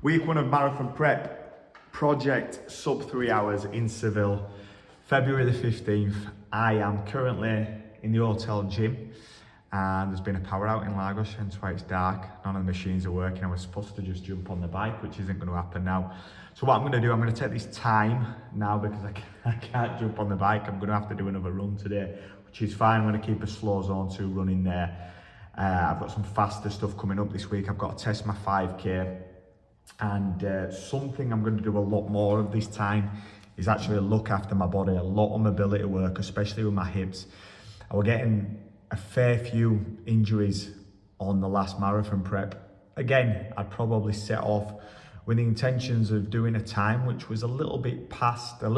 Week 1 of marathon prep, project sub 3 hours in Seville, February the 15th. I am currently in the hotel gym and there's been a power out in Lagos, hence why it's dark. None of the machines are working. I was supposed to just jump on the bike, which isn't going to happen now. So what I'm going to do, I'm going to take this time now because I can't jump on the bike. I'm going to have to do another run today, which is fine. I'm going to keep a slow zone 2 running there. I've got some faster stuff coming up this week. I've got to test my 5K. And something I'm going to do a lot more of this time is actually look after my body, a lot of mobility work, especially with my hips. I was getting a fair few injuries on the last marathon prep. Again, I'd probably set off with the intentions of doing a time which was a little bit fast for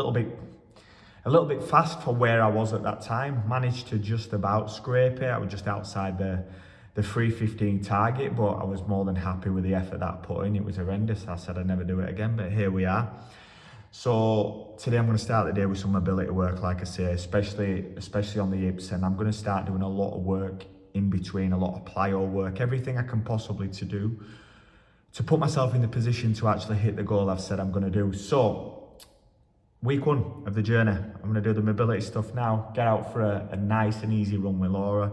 where I was at that time. Managed to just about scrape it. I was just outside the 3:15 target, but I was more than happy with the effort that I put in. It was horrendous. I said I'd never do it again, but here we are. So today I'm going to start the day with some mobility work, like I say, especially on the hips, and I'm going to start doing a lot of work in between, a lot of plyo work, everything I can possibly do to put myself in the position to actually hit the goal I've said I'm going to do. So week 1 of the journey, I'm going to do the mobility stuff now, get out for a nice and easy run with Laura.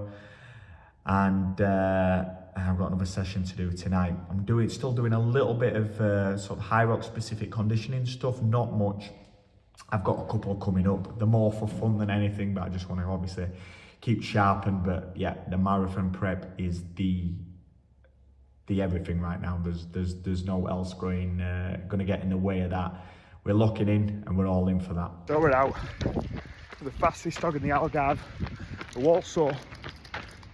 And I've got another session to do tonight. I'm still doing a little bit of sort of high rock specific conditioning stuff, not much. I've got a couple coming up. They're more for fun than anything, but I just want to obviously keep sharpened. But yeah, the marathon prep is the everything right now. There's no else going to get in the way of that. We're locking in and we're all in for that. So we're out for the fastest dog in the Algarve, who also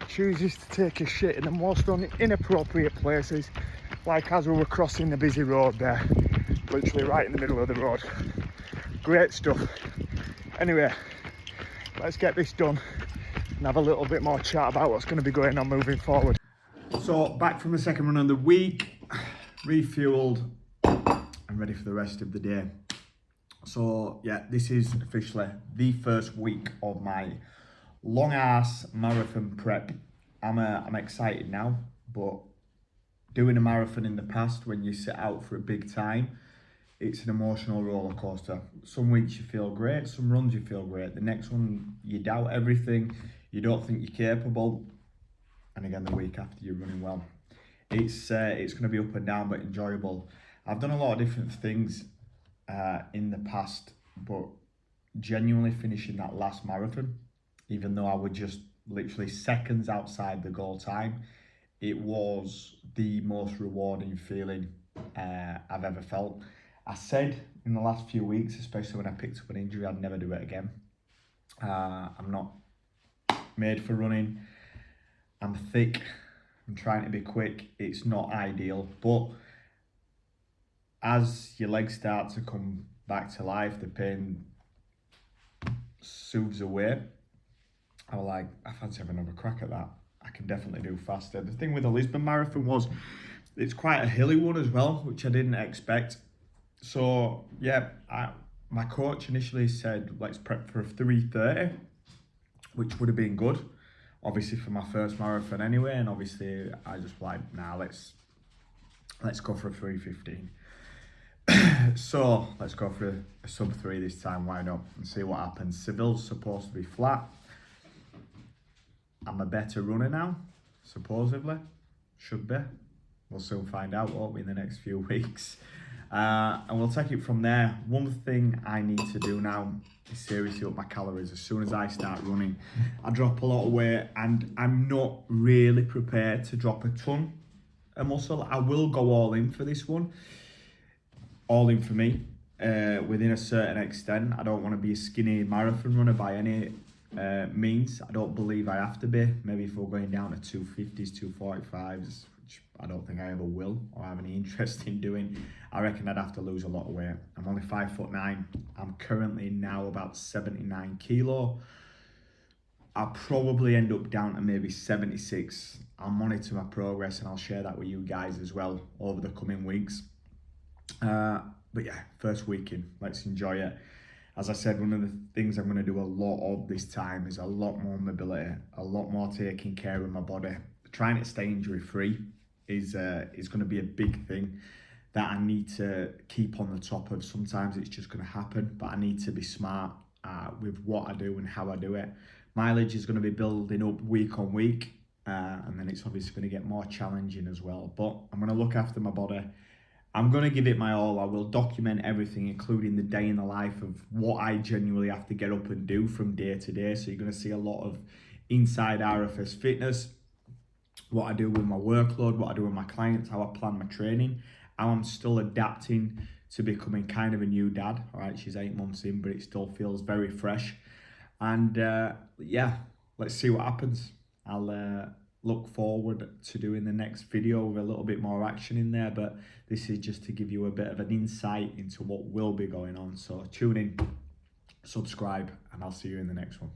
chooses to take a shit in the most inappropriate places, like as we were crossing the busy road there, literally right in the middle of the road. Great stuff. Anyway, let's get this done and have a little bit more chat about what's going to be going on moving forward. So back from the second run of the week, refueled and ready for the rest of the day. So yeah, this is officially the first week of my long ass marathon prep. I'm excited now, but doing a marathon in the past, when you set out for a big time, it's an emotional roller coaster. Some weeks you feel great, some runs you feel great. The next one you doubt everything, you don't think you're capable, and again the week after you're running well. It's going to be up and down, but enjoyable. I've done a lot of different things in the past, but genuinely finishing that last marathon, even though I was just literally seconds outside the goal time, it was the most rewarding feeling I've ever felt. I said in the last few weeks, especially when I picked up an injury, I'd never do it again. I'm not made for running. I'm thick. I'm trying to be quick. It's not ideal, but as your legs start to come back to life, the pain soothes away. I was like, I fancy having another crack at that. I can definitely do faster. The thing with the Lisbon Marathon was it's quite a hilly one as well, which I didn't expect. So yeah, my coach initially said, let's prep for a 3:30, which would have been good, obviously for my first marathon anyway. And obviously I just like, nah, let's go for a 3:15. So let's go for a sub 3 this time, why not, and see what happens. Seville's supposed to be flat. I'm a better runner now, supposedly. Should be. We'll soon find out, won't we, in the next few weeks. And we'll take it from there. One thing I need to do now is seriously up my calories. As soon as I start running, I drop a lot of weight, and I'm not really prepared to drop a ton of muscle. I will go all in for this one. All in for me, within a certain extent. I don't want to be a skinny marathon runner by any means. I don't believe I have to be. Maybe if we're going down to 250s, 245s, which I don't think I ever will or have any interest in doing, I reckon I'd have to lose a lot of weight. I'm only 5'9". I'm currently now about 79 kilo. I'll probably end up down to maybe 76. I'll monitor my progress and I'll share that with you guys as well over the coming weeks. But yeah, first week in, let's enjoy it. As I said, one of the things I'm going to do a lot of this time is a lot more mobility, a lot more taking care of my body. Trying to stay injury free is going to be a big thing that I need to keep on the top of. Sometimes it's just going to happen, but I need to be smart with what I do and how I do it. Mileage is going to be building up week on week, and then it's obviously going to get more challenging as well. But I'm going to look after my body. I'm going to give it my all. I will document everything, including the day in the life of what I genuinely have to get up and do from day to day. So you're going to see a lot of inside RFS fitness, what I do with my workload, what I do with my clients, how I plan my training, how I'm still adapting to becoming kind of a new dad. All right, she's 8 months in, but it still feels very fresh. And yeah, let's see what happens. I'll look forward to doing the next video with a little bit more action in there, but this is just to give you a bit of an insight into what will be going on. So tune in, subscribe, and I'll see you in the next one.